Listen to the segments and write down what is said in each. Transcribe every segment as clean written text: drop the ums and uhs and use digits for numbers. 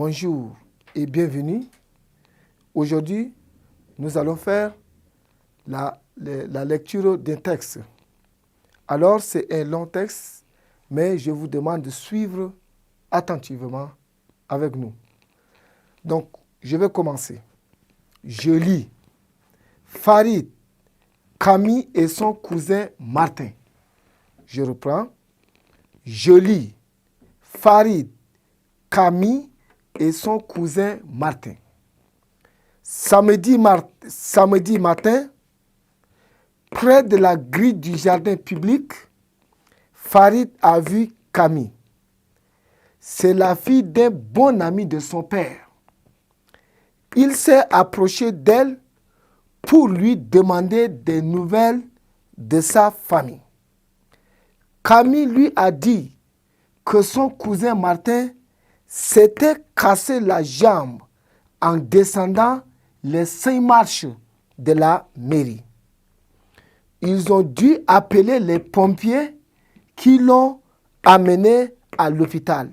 Bonjour et bienvenue. Aujourd'hui, nous allons faire la lecture d'un texte. Alors, c'est un long texte, mais je vous demande de suivre attentivement avec nous. Donc, je vais commencer. Je lis. Farid, Camille et son cousin Martin. Je reprends. Je lis. Farid, Camille et son cousin Martin. Samedi matin, près de la grille du jardin public, Farid a vu Camille. C'est la fille d'un bon ami de son père. Il s'est approché d'elle pour lui demander des nouvelles de sa famille. Camille lui a dit que son cousin Martin s'était cassé la jambe en descendant les 5 marches de la mairie. Ils ont dû appeler les pompiers qui l'ont amené à l'hôpital.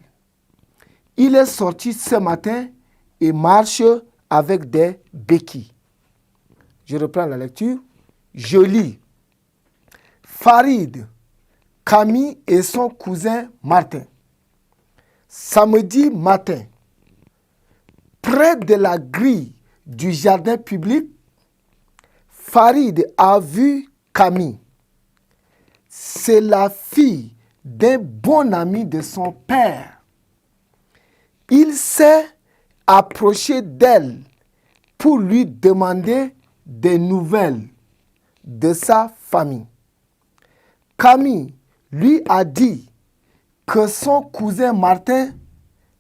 Il est sorti ce matin et marche avec des béquilles. Je reprends la lecture. Je lis. Farid, Camille et son cousin Martin. Samedi matin, près de la grille du jardin public, Farid a vu Camille. C'est la fille d'un bon ami de son père. Il s'est approché d'elle pour lui demander des nouvelles de sa famille. Camille lui a dit que son cousin Martin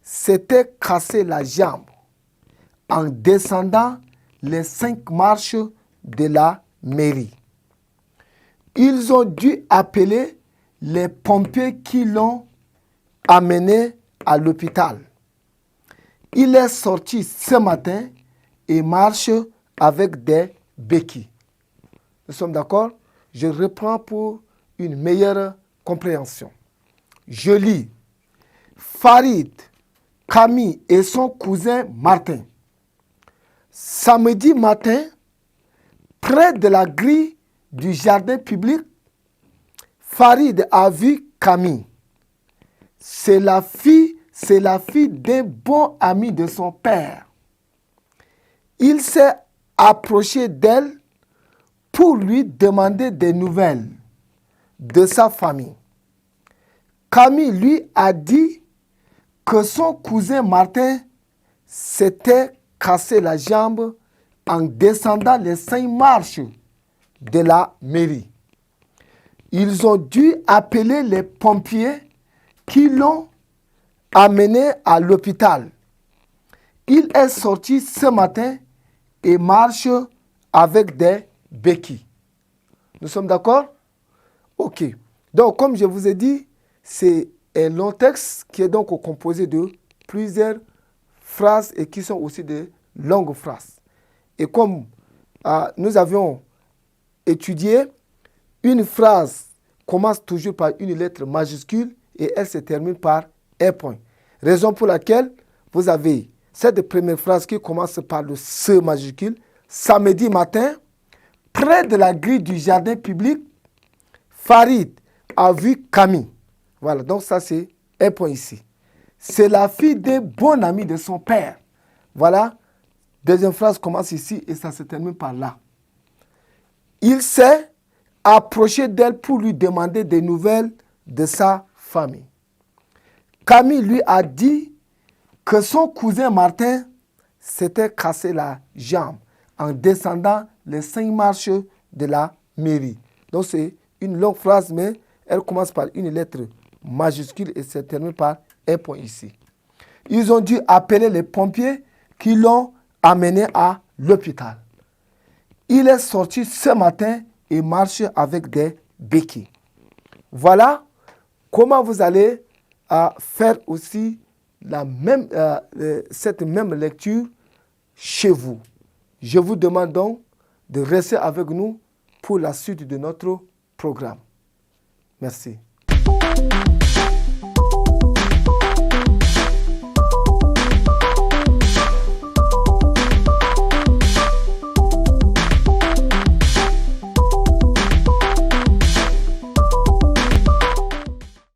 s'était cassé la jambe en descendant les 5 marches de la mairie. Ils ont dû appeler les pompiers qui l'ont amené à l'hôpital. Il est sorti ce matin et marche avec des béquilles. Nous sommes d'accord? Je reprends pour une meilleure compréhension. Je lis. Farid, Camille et son cousin Martin. Samedi matin, près de la grille du jardin public, Farid a vu Camille. C'est la fille d'un bon ami de son père. Il s'est approché d'elle pour lui demander des nouvelles de sa famille. Camille lui a dit que son cousin Martin s'était cassé la jambe en descendant les 5 marches de la mairie. Ils ont dû appeler les pompiers qui l'ont amené à l'hôpital. Il est sorti ce matin et marche avec des béquilles. Nous sommes d'accord? Ok. Donc, comme je vous ai dit, c'est un long texte qui est donc composé de plusieurs phrases et qui sont aussi de longues phrases. Et comme nous avions étudié, une phrase commence toujours par une lettre majuscule et elle se termine par un point. Raison pour laquelle vous avez cette première phrase qui commence par le C majuscule. Samedi matin, près de la grille du jardin public, Farid a vu Camille. Voilà, donc ça c'est un point ici. C'est la fille d'un bon ami de son père. Voilà, deuxième phrase commence ici et ça se termine par là. Il s'est approché d'elle pour lui demander des nouvelles de sa famille. Camille lui a dit que son cousin Martin s'était cassé la jambe en descendant les 5 marches de la mairie. Donc c'est une longue phrase, mais elle commence par une lettre majuscule et se termine par un point ici. Ils ont dû appeler les pompiers qui l'ont amené à l'hôpital. Il est sorti ce matin et marche avec des béquilles. Voilà comment vous allez faire aussi cette même lecture chez vous. Je vous demande donc de rester avec nous pour la suite de notre programme. Merci.